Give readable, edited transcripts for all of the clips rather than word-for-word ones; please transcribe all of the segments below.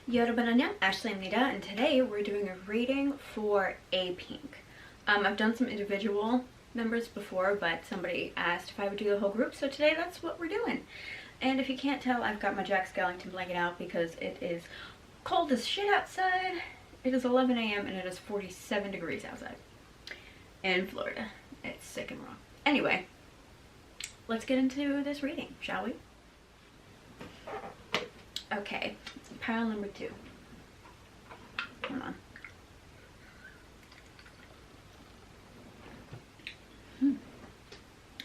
여러분, Ashley입니다, and today we're doing a reading for Apink. I've done some individual members before, but somebody asked if I would do the whole group, so today that's what we're doing. And if you can't tell, I've got my Jack Skellington blanket out because it is cold as shit outside. It is 11 a.m. and it is 47 degrees outside in Florida. It's sick and wrong. Anyway, let's get into this reading, shall we? Okay, pile number 2. Hold on.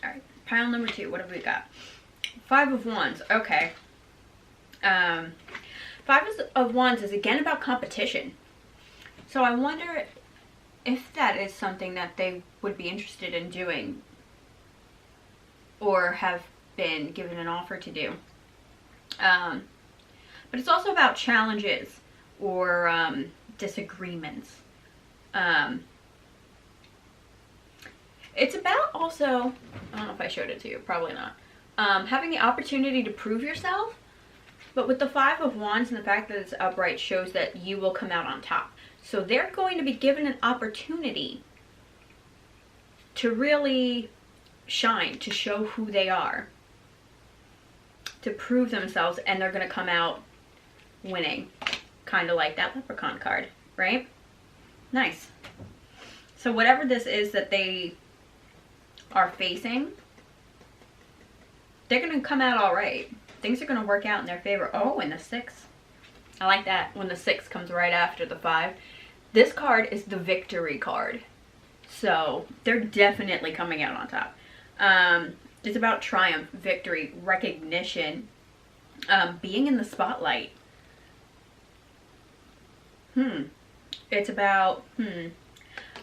Alright, pile number 2. What have we got? 5 of Wands. Okay. 5 of Wands is again about competition. So I wonder if that is something that they would be interested in doing or have been given an offer to do. But it's also about challenges or disagreements. It's about also, I don't know if I showed it to you, probably not, having the opportunity to prove yourself. But with the 5 of Wands and the fact that it's upright shows that you will come out on top. So they're going to be given an opportunity to really shine, to show who they are, to prove themselves, and they're going to come out winning. Kind of like that leprechaun card, right? Nice. So whatever this is that they are facing, they're going to come out all right. Things are going to work out in their favor. Oh, and the 6. I like that when the 6 comes right after the 5. This card is the victory card. So they're definitely coming out on top. It's about triumph, victory, recognition, being in the spotlight. It's about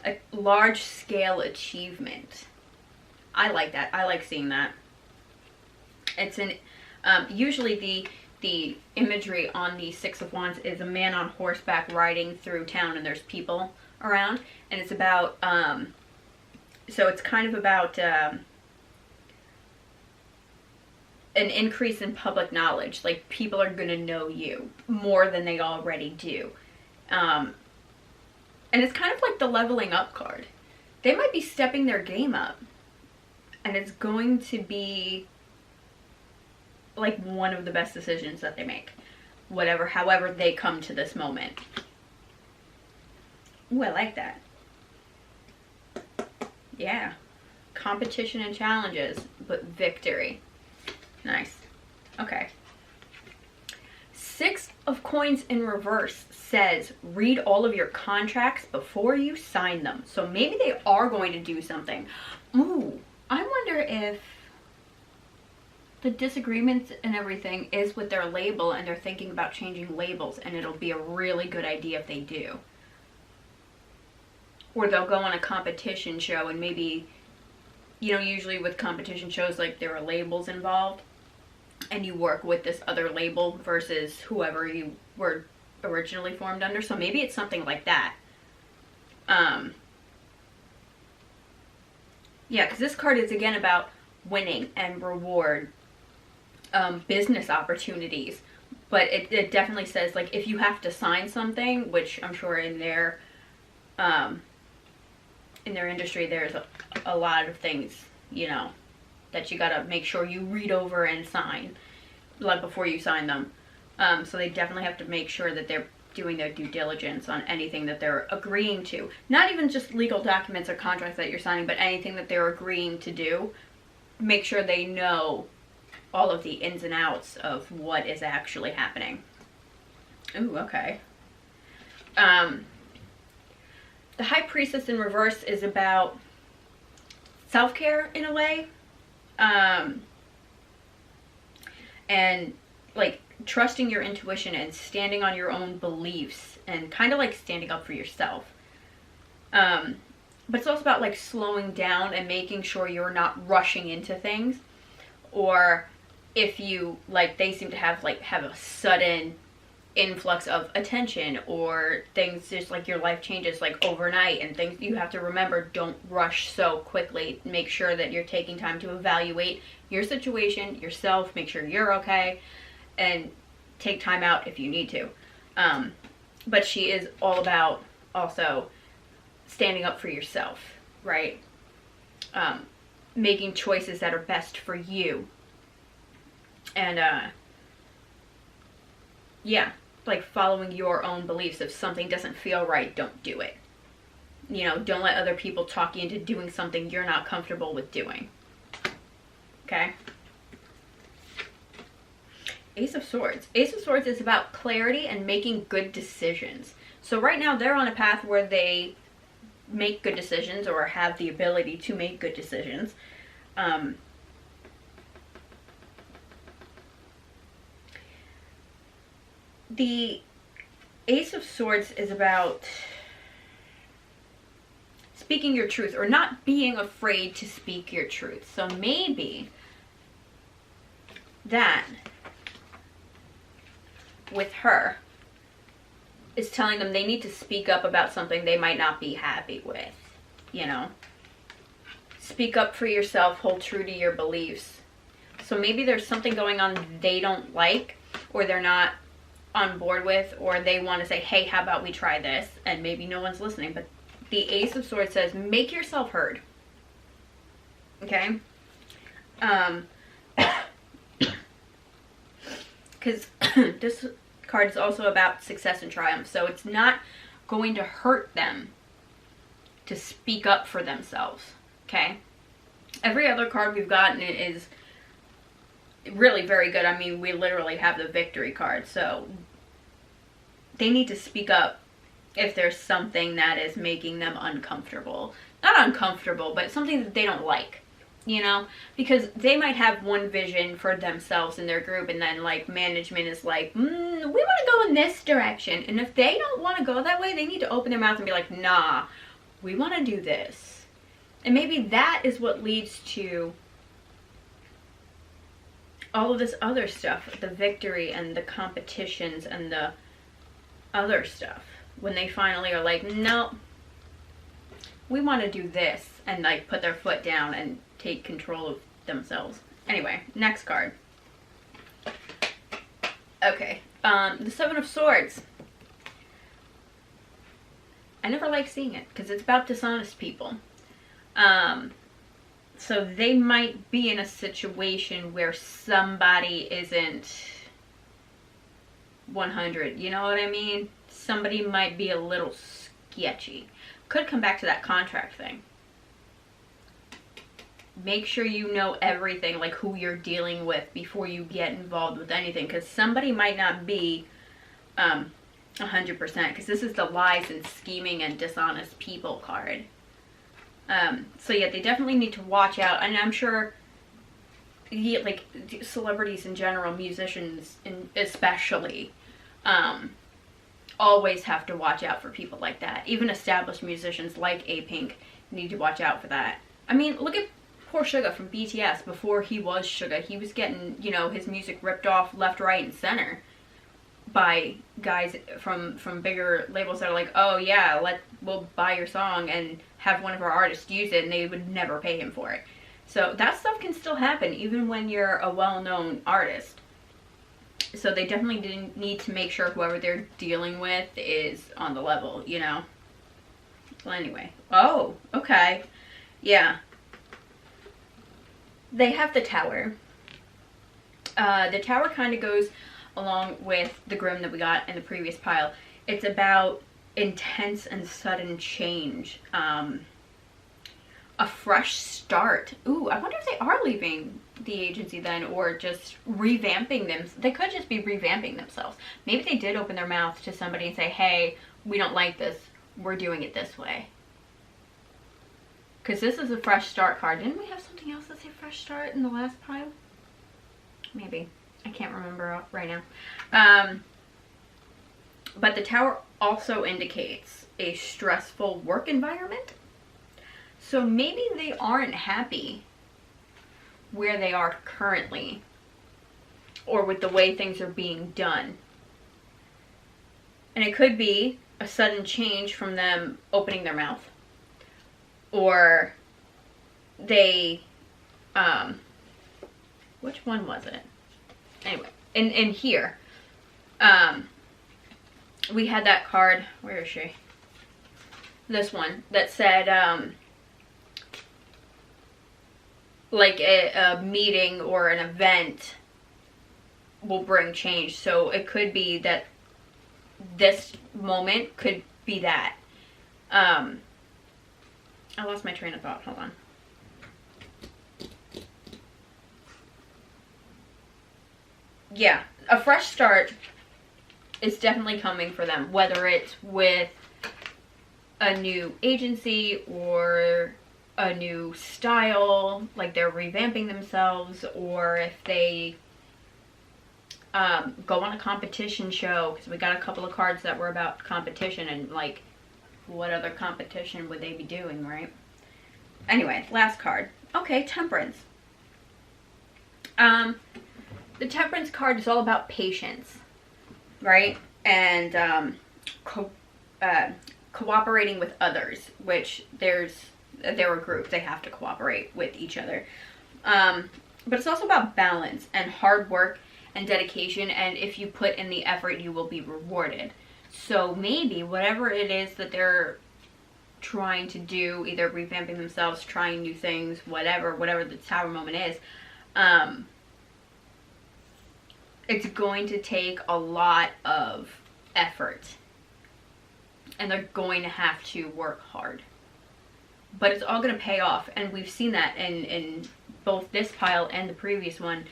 a large-scale achievement. I like that. I like seeing that. It's an usually the imagery on the 6 of Wands is a man on horseback riding through town, and there's people around, and it's about so it's kind of about an increase in public knowledge. Like, people are gonna know you more than they already do. And it's kind of like the leveling up card. They might be stepping their game up, and it's going to be like one of the best decisions that they make. However they come to this moment. Ooh, I like that. Yeah. Competition and challenges, but victory. Nice. Okay. 6 of Coins in reverse says, read all of your contracts before you sign them. So maybe they are going to do something. Ooh, I wonder if the disagreements and everything is with their label, and they're thinking about changing labels, and it'll be a really good idea if they do. Or they'll go on a competition show, and maybe, you know, usually with competition shows, like, there are labels involved, and you work with this other label versus whoever you were originally formed under. So maybe it's something like that. Yeah, because this card is again about winning and reward, business opportunities. But it definitely says, like, if you have to sign something, which I'm sure in their industry there's a lot of things, you know, that you gotta make sure you read over and sign, like, before you sign them. So they definitely have to make sure that they're doing their due diligence on anything that they're agreeing to. Not even just legal documents or contracts that you're signing, but anything that they're agreeing to do. Make sure they know all of the ins and outs of what is actually happening. Ooh, okay. The High Priestess in reverse is about self-care in a way. And, like, trusting your intuition and standing on your own beliefs and kind of like standing up for yourself. But it's also about, like, slowing down and making sure you're not rushing into things. Or if you, like, they seem to have a sudden influx of attention, or things just, like, your life changes, like, overnight, and things you have to remember, don't rush so quickly. Make sure that you're taking time to evaluate your situation, yourself, make sure you're okay, and take time out if you need to. But she is all about also standing up for yourself, right? Making choices that are best for you. And, yeah, like following your own beliefs. If something doesn't feel right, don't do it. You know, don't let other people talk you into doing something you're not comfortable with doing. Okay? Ace of Swords. Ace of Swords is about clarity and making good decisions. So right now they're on a path where they make good decisions or have the ability to make good decisions. The Ace of Swords is about speaking your truth or not being afraid to speak your truth. So maybe that with her is telling them they need to speak up about something they might not be happy with, you know. Speak up for yourself, hold true to your beliefs. So maybe there's something going on they don't like or they're not on board with, or they want to say, hey, how about we try this? And maybe no one's listening, but the Ace of Swords says, make yourself heard. Okay? Because this card is also about success and triumph, so it's not going to hurt them to speak up for themselves. Okay? Every other card we've gotten is really very good. I mean, we literally have the victory card, so they need to speak up if there's something that is making them uncomfortable. Not uncomfortable, but something that they don't like, you know? Because they might have one vision for themselves in their group, and then, like, management is like, we want to go in this direction. And if they don't want to go that way, they need to open their mouth and be like, nah, we want to do this. And maybe that is what leads to all of this other stuff, the victory and the competitions and the other stuff. When they finally are like, no, we want to do this, and like put their foot down and take control of themselves. Anyway, next card. Okay, the Seven of Swords. I never like seeing it because it's about dishonest people. So they might be in a situation where somebody isn't 100, you know what I mean? Somebody might be a little sketchy. Could come back to that contract thing. Make sure you know everything, like who you're dealing with before you get involved with anything, because somebody might not be 100%, because this is the lies and scheming and dishonest people card. So yeah, they definitely need to watch out, and I'm sure, yeah, like celebrities in general, musicians especially, always have to watch out for people like that. Even established musicians like Apink need to watch out for that. I mean, look at poor Suga from BTS. Before he was Suga, he was getting, you know, his music ripped off left, right, and center by guys from bigger labels that are like, oh yeah, we'll buy your song and have one of our artists use it, and they would never pay him for it. So that stuff can still happen even when you're a well-known artist. So they definitely need to make sure whoever they're dealing with is on the level, you know? Well, anyway. Oh, okay. Yeah. They have the Tower. The Tower kind of goes along with the Grim that we got in the previous pile. It's about intense and sudden change. A fresh start. Ooh, I wonder if they are leaving the agency then, or just revamping them. They could just be revamping themselves. Maybe they did open their mouth to somebody and say, hey, we don't like this. We're doing it this way. Because this is a fresh start card. Didn't we have something else that say fresh start in the last pile? Maybe. I can't remember right now. But the Tower also indicates a stressful work environment. So maybe they aren't happy where they are currently, or with the way things are being done. And it could be a sudden change from them opening their mouth. Or they, which one was it? Anyway, in here, we had that card, where is she? This one, that said, like a meeting or an event will bring change. So it could be that this moment could be that. I lost my train of thought. Hold on. Yeah, a fresh start is definitely coming for them, whether it's with a new agency or a new style, like they're revamping themselves, or if they go on a competition show, because we got a couple of cards that were about competition, and like, what other competition would they be doing, right? Anyway, last card. Okay, Temperance. The Temperance card is all about patience, right? And cooperating with others, which they're a group. They have to cooperate with each other. But it's also about balance and hard work and dedication, and if you put in the effort, you will be rewarded. So maybe whatever it is that they're trying to do, either revamping themselves, trying new things, whatever the Tower moment is, it's going to take a lot of effort, and they're going to have to work hard. But it's all going to pay off, and we've seen that in both this pile and the previous one.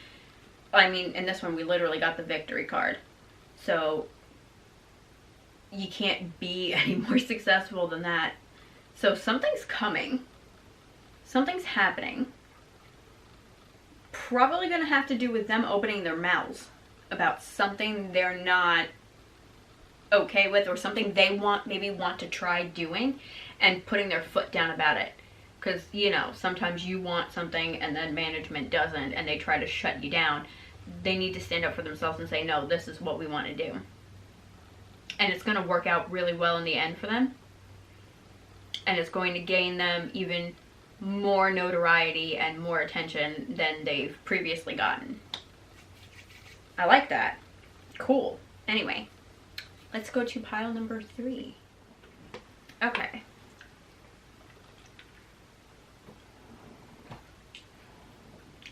I mean, in this one, we literally got the victory card. So you can't be any more successful than that. So something's coming. Something's happening. Probably going to have to do with them opening their mouths about something they're not okay with, or something they maybe want to try doing, and putting their foot down about it. Because, you know, sometimes you want something and then management doesn't, and they try to shut you down. They need to stand up for themselves and say, no, this is what we want to do. And it's going to work out really well in the end for them. And it's going to gain them even more notoriety and more attention than they've previously gotten. I like that. Cool. Anyway, let's go to pile number 3. Okay.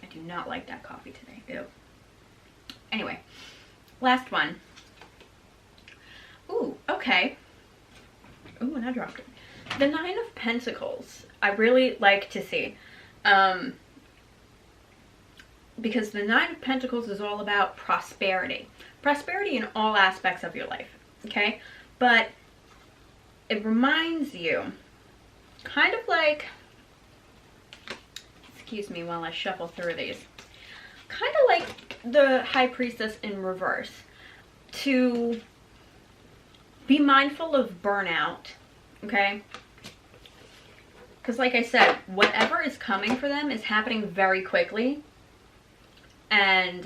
I do not like that coffee today. Ew. Anyway, last one. Ooh, okay. Ooh, and I dropped it. The 9 of Pentacles, I really like to see. Because the 9 of Pentacles is all about prosperity. Prosperity in all aspects of your life, okay? But it reminds you, kind of like, excuse me while I shuffle through these, kind of like the High Priestess in reverse, to be mindful of burnout, okay? Because like I said, whatever is coming for them is happening very quickly, and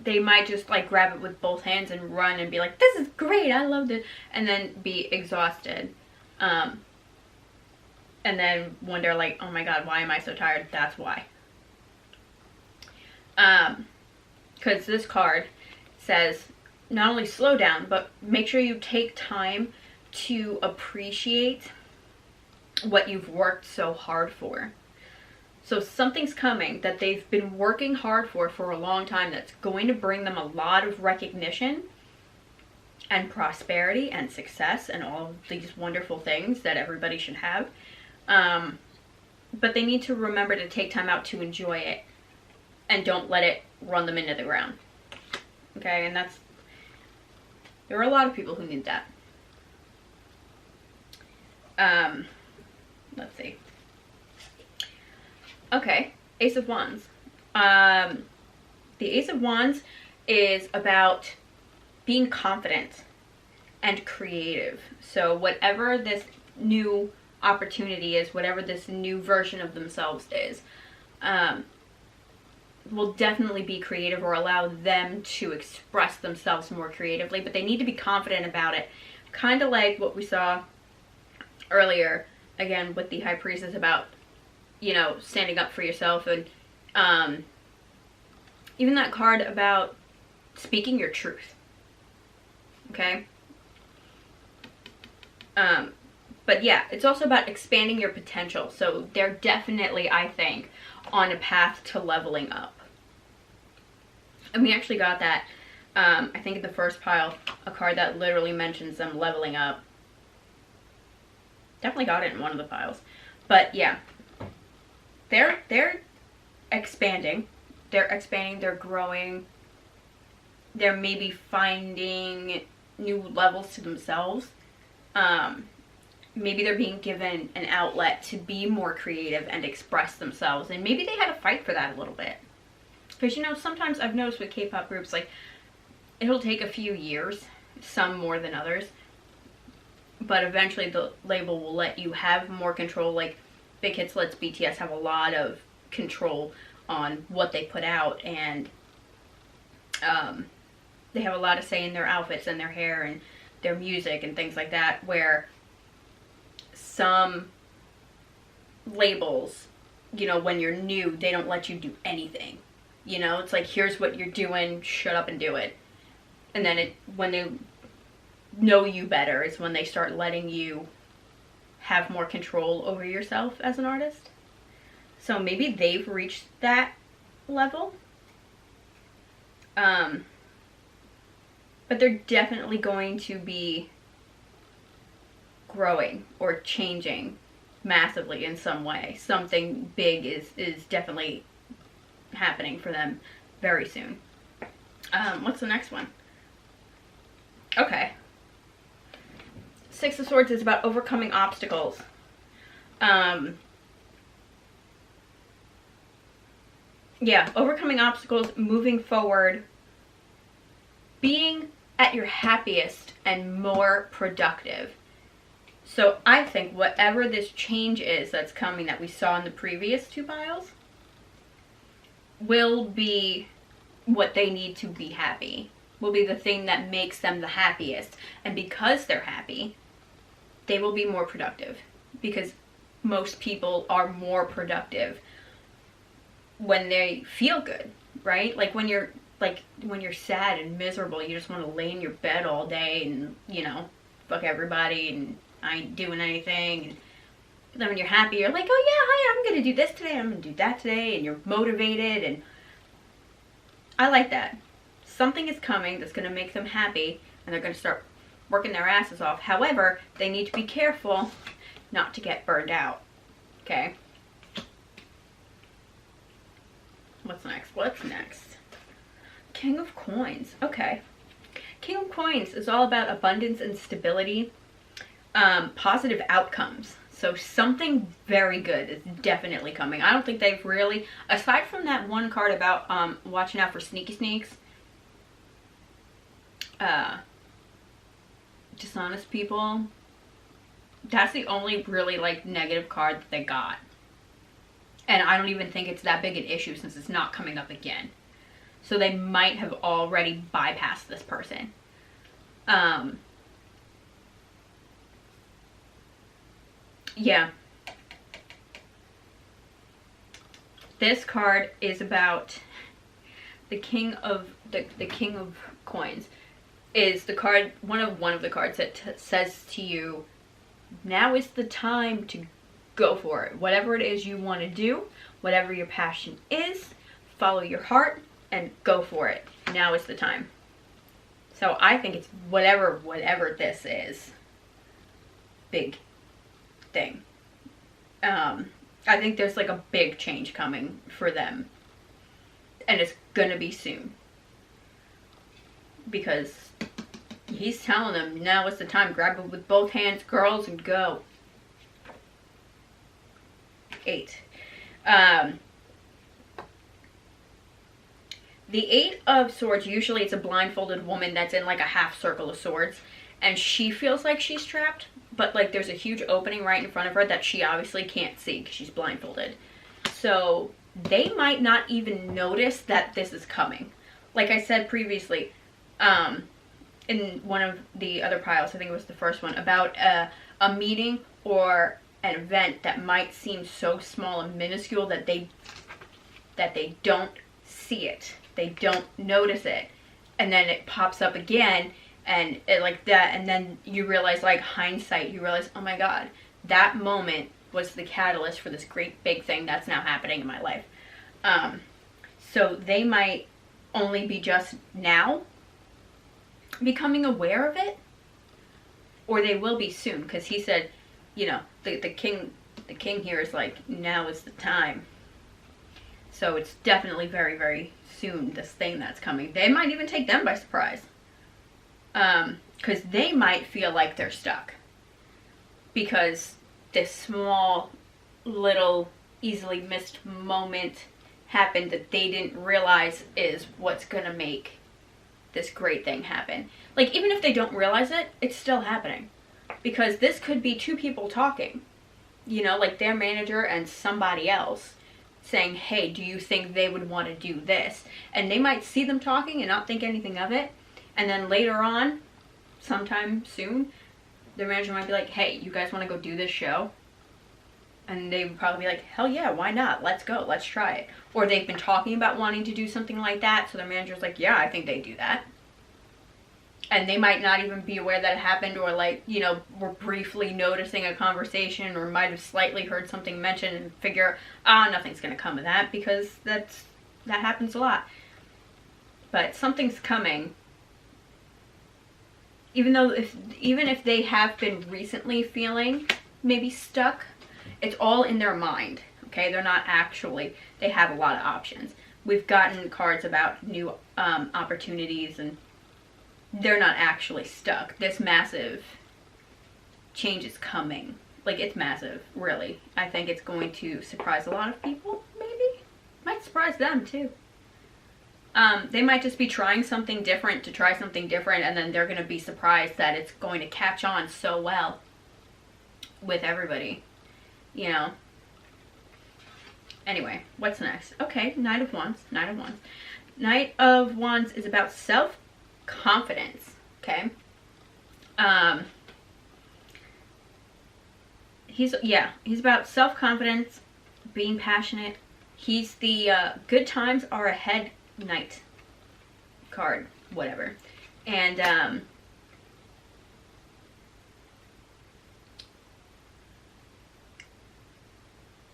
they might just like grab it with both hands and run and be like, this is great, I loved it, and then be exhausted, and then wonder like, oh my god, why am I so tired? That's why. Because this card says not only slow down, but make sure you take time to appreciate what you've worked so hard for. So something's coming that they've been working hard for a long time, that's going to bring them a lot of recognition and prosperity and success and all of these wonderful things that everybody should have. But they need to remember to take time out to enjoy it, and don't let it run them into the ground. Okay, and there are a lot of people who need that. Let's see. Okay, Ace of Wands. The Ace of Wands is about being confident and creative. So whatever this new opportunity is, whatever this new version of themselves is, will definitely be creative, or allow them to express themselves more creatively, but they need to be confident about it. Kind of like what we saw earlier, again, with the High Priestess, about, you know, standing up for yourself, and even that card about speaking your truth. okay? But yeah, it's also about expanding your potential. So they're definitely, I think, on a path to leveling up. And we actually got that, I think in the first pile, a card that literally mentions them leveling up. Definitely got it in one of the piles. But yeah, they're expanding. They're expanding, they're growing. They're maybe finding new levels to themselves. Maybe they're being given an outlet to be more creative and express themselves. And maybe they had to fight for that a little bit. Because, you know, sometimes I've noticed with K-pop groups, like, it'll take a few years, some more than others. But eventually the label will let you have more control. Like, Big Hits lets BTS have a lot of control on what they put out. And they have a lot of say in their outfits and their hair and their music and things like that. Where some labels, you know, when you're new, they don't let you do anything. You know, it's like, here's what you're doing, shut up and do it. And then when they know you better is when they start letting you have more control over yourself as an artist. So maybe they've reached that level. But they're definitely going to be growing or changing massively in some way. Something big is definitely happening for them very soon. What's the next one? Okay. Six of Swords is about overcoming obstacles. Yeah, overcoming obstacles, moving forward, being at your happiest and more productive. So I think whatever this change is that's coming that we saw in the previous two piles will be what they need to be happy. Will be the thing that makes them the happiest. And because they're happy, they will be more productive. Because most people are more productive when they feel good, right? Like when you're sad and miserable, you just want to lay in your bed all day and, you know, fuck everybody and I ain't doing anything. And then when you're happy, you're like, oh yeah, hi, I'm gonna do this today, I'm gonna do that today, and you're motivated, and I like that. Something is coming that's gonna make them happy, and they're gonna start working their asses off. However, they need to be careful not to get burned out. Okay? What's next? What's next? King of Coins. Okay. King of Coins is all about abundance and stability, positive outcomes. So something very good is definitely coming. I don't think they've really, aside from that one card about watching out for sneaky sneaks, dishonest people, that's the only really like negative card that they got. And I don't even think it's that big an issue since it's not coming up again. So they might have already bypassed this person. Yeah. This card is about the King of the King of Coins. Is the card one of the cards that says to you, now is the time to go for it. Whatever it is you want to do, whatever your passion is, follow your heart and go for it. Now is the time. So I think it's whatever this is, big thing. I think there's like a big change coming for them, and it's gonna be soon, because he's telling them now is the time. Grab it with both hands, girls, and go. 8. The 8 of Swords, usually it's a blindfolded woman that's in like a half circle of swords, and she feels like she's trapped, but like there's a huge opening right in front of her that she obviously can't see because she's blindfolded. So they might not even notice that this is coming. Like I said previously, in one of the other piles, I think it was the first one, about a meeting or an event that might seem so small and minuscule that they don't see it. They don't notice it. And then it pops up again, And it, like that, and then you realize, like, hindsight, you realize, oh my god, that moment was the catalyst for this great big thing that's now happening in my life. So they might only be just now becoming aware of it, or they will be soon, because he said, you know, the king here is like, now is the time. So it's definitely very, very soon, this thing that's coming. They might even take them by surprise. Because they might feel like they're stuck. Because this small, little, easily missed moment happened that they didn't realize is what's gonna make this great thing happen. Like, even if they don't realize it, it's still happening. Because this could be two people talking. You know, like their manager and somebody else saying, hey, do you think they would want to do this? And they might see them talking and not think anything of it. And then later on, sometime soon, their manager might be like, hey, you guys want to go do this show? And they would probably be like, hell yeah, why not? Let's go, let's try it. Or they've been talking about wanting to do something like that, so their manager's like, yeah, I think they do that. And they might not even be aware that it happened, or like, you know, were briefly noticing a conversation, or might have slightly heard something mentioned and figure, nothing's going to come of that, because that happens a lot. But something's coming. Even if they have been recently feeling maybe stuck, it's all in their mind, okay? They're not actually, they have a lot of options. We've gotten cards about new opportunities, and they're not actually stuck. This massive change is coming. Like, it's massive, really. I think it's going to surprise a lot of people, maybe. Might surprise them, too. They might just be trying something different to try something different, and then they're going to be surprised that it's going to catch on so well with everybody, you know. Anyway, what's next? Okay, Knight of Wands. Knight of Wands. Knight of Wands is about self-confidence, okay? He's about self-confidence, being passionate. He's the good times are ahead Knight card, whatever. And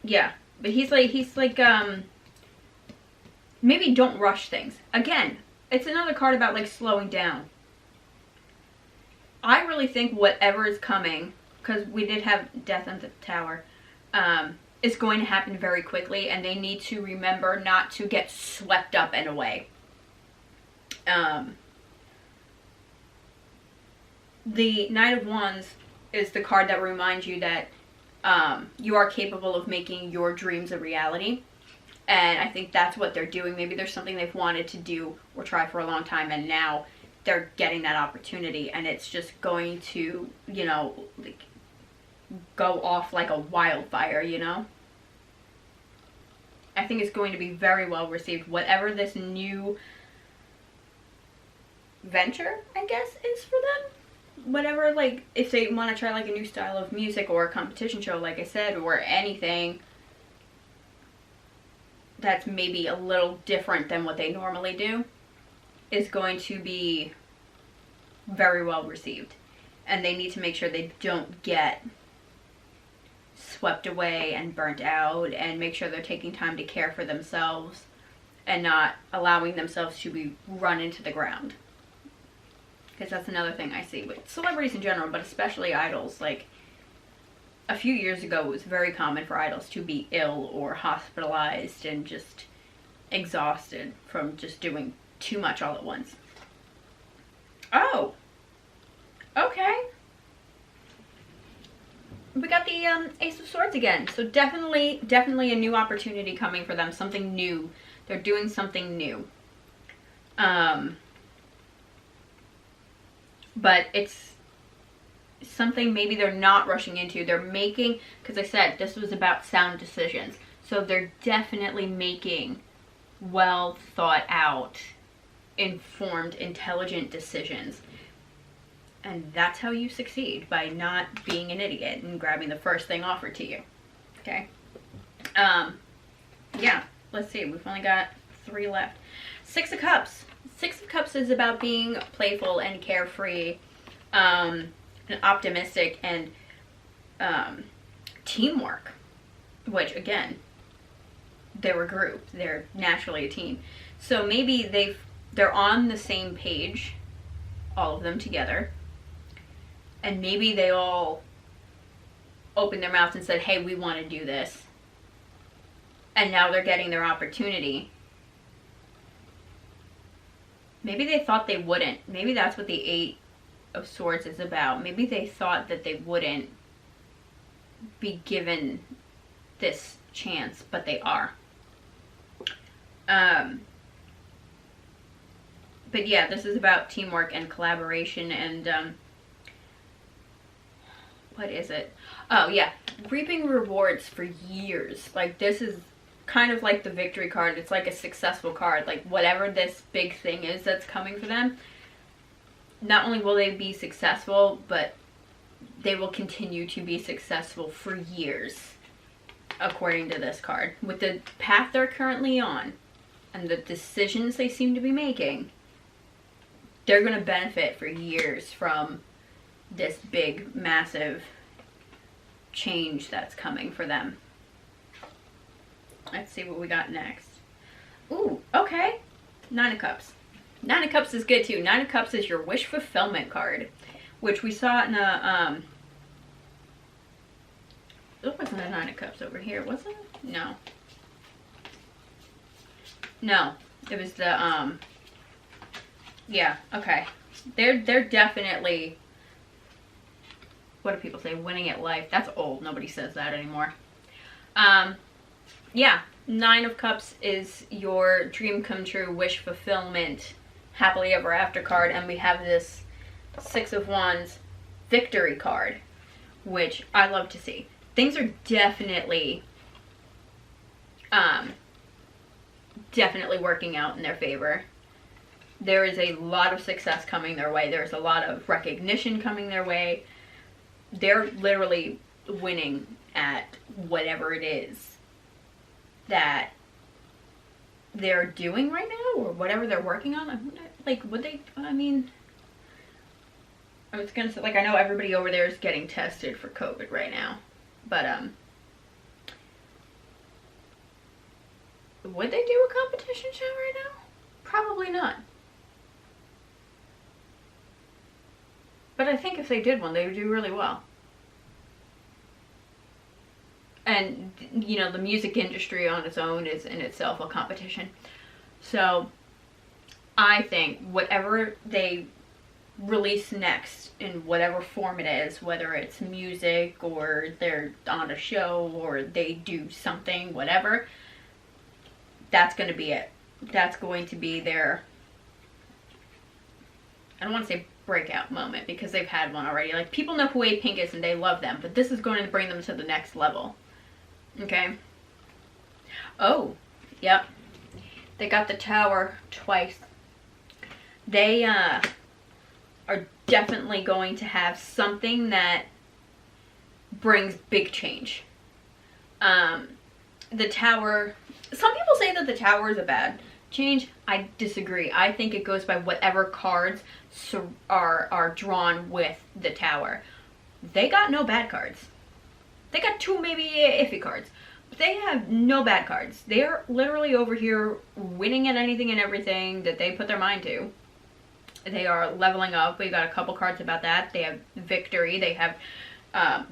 yeah, but he's like maybe don't rush things. Again, it's another card about like slowing down. I really think whatever is coming, because we did have Death on the Tower, is going to happen very quickly, and they need to remember not to get swept up in a way. The Knight of Wands is the card that reminds you that you are capable of making your dreams a reality. And I think that's what they're doing. Maybe there's something they've wanted to do or try for a long time, and now they're getting that opportunity, and it's just going to, you know, like, go off like a wildfire, you know? I think it's going to be very well received. Whatever this new venture, I guess, is for them. Whatever, like, if they want to try like a new style of music or a competition show, like I said, or anything that's maybe a little different than what they normally do, is going to be very well received. And they need to make sure they don't get swept away and burnt out, and make sure they're taking time to care for themselves and not allowing themselves to be run into the ground. Because that's another thing I see with celebrities in general, but especially idols. Like, a few years ago, it was very common for idols to be ill or hospitalized and just exhausted from just doing too much all at once. Oh! Okay. We got the Ace of Swords again. So definitely a new opportunity coming for them. Something new. They're doing something new. But it's something maybe they're not rushing into. They're making, because I said this was about sound decisions. So they're definitely making well thought out, informed, intelligent decisions. And that's how you succeed, by not being an idiot and grabbing the first thing offered to you. Okay? Yeah, let's see. We've only got 3 left. 6 of Cups. Six of Cups is about being playful and carefree, and optimistic, and teamwork, which again, they're a group, they're naturally a team. So maybe they're on the same page, all of them together, and maybe they all opened their mouths and said, hey, we want to do this, and now they're getting their opportunity. Maybe they thought they wouldn't. Maybe that's what the Eight of Swords is about. Maybe they thought that they wouldn't be given this chance, but they are. But yeah, this is about teamwork and collaboration and, what is it? Oh yeah, reaping rewards for years. Like, this is kind of like the victory card. It's like a successful card. Like, whatever this big thing is that's coming for them, not only will they be successful, but they will continue to be successful for years, according to this card. With the path they're currently on and the decisions they seem to be making, they're going to benefit for years from this big, massive change that's coming for them. Let's see what we got next. Ooh, okay. Nine of Cups. Nine of Cups is good too. Nine of Cups is your wish fulfillment card, which we saw in a, it wasn't a Nine of Cups over here, was it? No. No. It was the, yeah, okay. They're definitely, what do people say? Winning at life. That's old. Nobody says that anymore. Yeah, Nine of Cups is your dream come true, wish fulfillment, happily ever after card, and we have this Six of Wands victory card, which I love to see. Things are definitely, definitely working out in their favor. There is a lot of success coming their way. There's a lot of recognition coming their way. They're literally winning at whatever it is that they're doing right now, or whatever they're working on. Like, would they, I mean, I was gonna say, like, I know everybody over there is getting tested for COVID right now, but, would they do a competition show right now? Probably not. But I think if they did one, they would do really well. And, you know, the music industry on its own is in itself a competition. So, I think whatever they release next, in whatever form it is, whether it's music, or they're on a show, or they do something, whatever, that's going to be it. That's going to be their, I don't want to say breakout moment, because they've had one already. Like, people know who Apink is and they love them, but this is going to bring them to the next level. Okay. Oh, yep. They got the Tower twice. They are definitely going to have something that brings big change. The Tower, some people say that the Tower is a bad change. I disagree. I think it goes by whatever cards are drawn with the Tower. They got no bad cards. They got two maybe iffy cards, but they have no bad cards. They are literally over here winning at anything and everything that they put their mind to. They are leveling up. We got a couple cards about that. They have victory. They have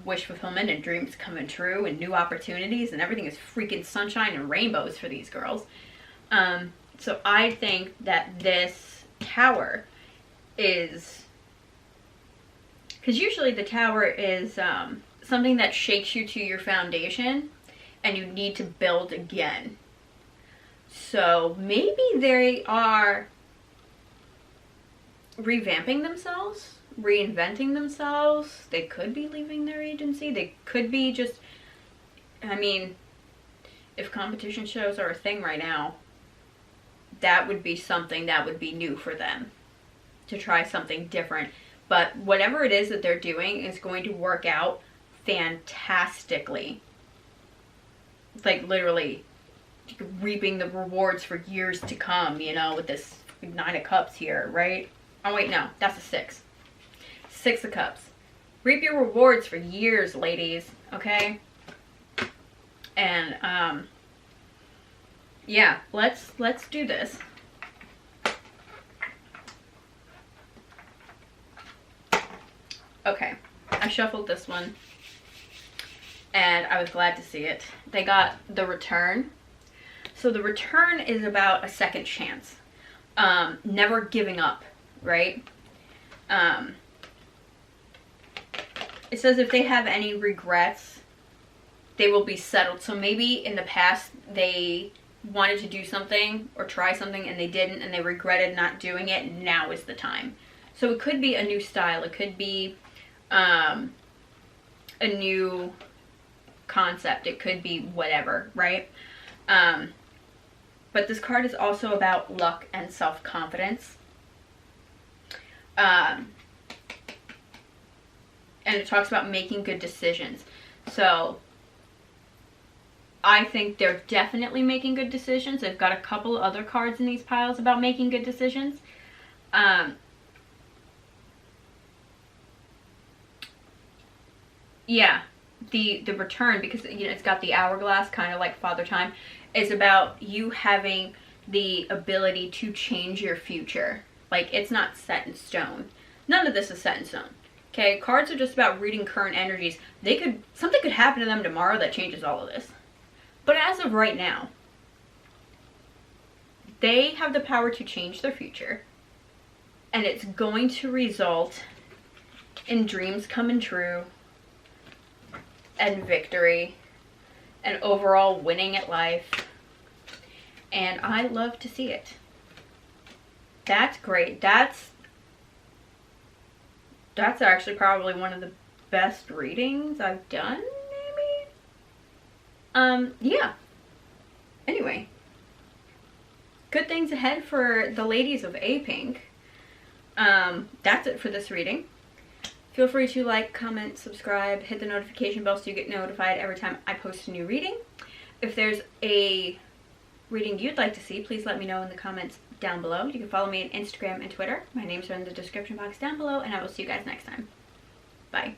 wish fulfillment and dreams coming true and new opportunities, and everything is freaking sunshine and rainbows for these girls. So I think that this Tower is, because usually the Tower is something that shakes you to your foundation and you need to build again. So maybe they are revamping themselves, reinventing themselves. They could be leaving their agency. They could be just, I mean, if competition shows are a thing right now, that would be something that would be new for them, to try something different. But whatever it is that they're doing is going to work out fantastically. Like, literally reaping the rewards for years to come, you know, with this like 9 of Cups here, right? Oh wait, no, that's a 6. 6 of Cups. Reap your rewards for years, ladies, okay? And yeah, let's do this. Okay, I shuffled this one, and I was glad to see it. They got the Return. So the Return is about a second chance. Never giving up, right? It says if they have any regrets, they will be settled. So maybe in the past they wanted to do something or try something and they didn't, and they regretted not doing it. Now is the time. So it could be a new style. It could be a new concept. It could be whatever, right? But this card is also about luck and self-confidence. And it talks about making good decisions. So I think they're definitely making good decisions. They've got a couple other cards in these piles about making good decisions. Yeah, the Return, because you know it's got the hourglass, kind of like Father Time, is about you having the ability to change your future. Like, it's not set in stone. None of this is set in stone. Okay, cards are just about reading current energies. Something could happen to them tomorrow that changes all of this. But as of right now, they have the power to change their future. And it's going to result in dreams coming true, and victory, and overall winning at life. And I love to see it. That's great. That's actually probably one of the best readings I've done, maybe? Yeah. Anyway. Good things ahead for the ladies of Apink. That's it for this reading. Feel free to like, comment, subscribe, hit the notification bell so you get notified every time I post a new reading. If there's a reading you'd like to see, please let me know in the comments down below. You can follow me on Instagram and Twitter. My names are in the description box down below, and I will see you guys next time. Bye.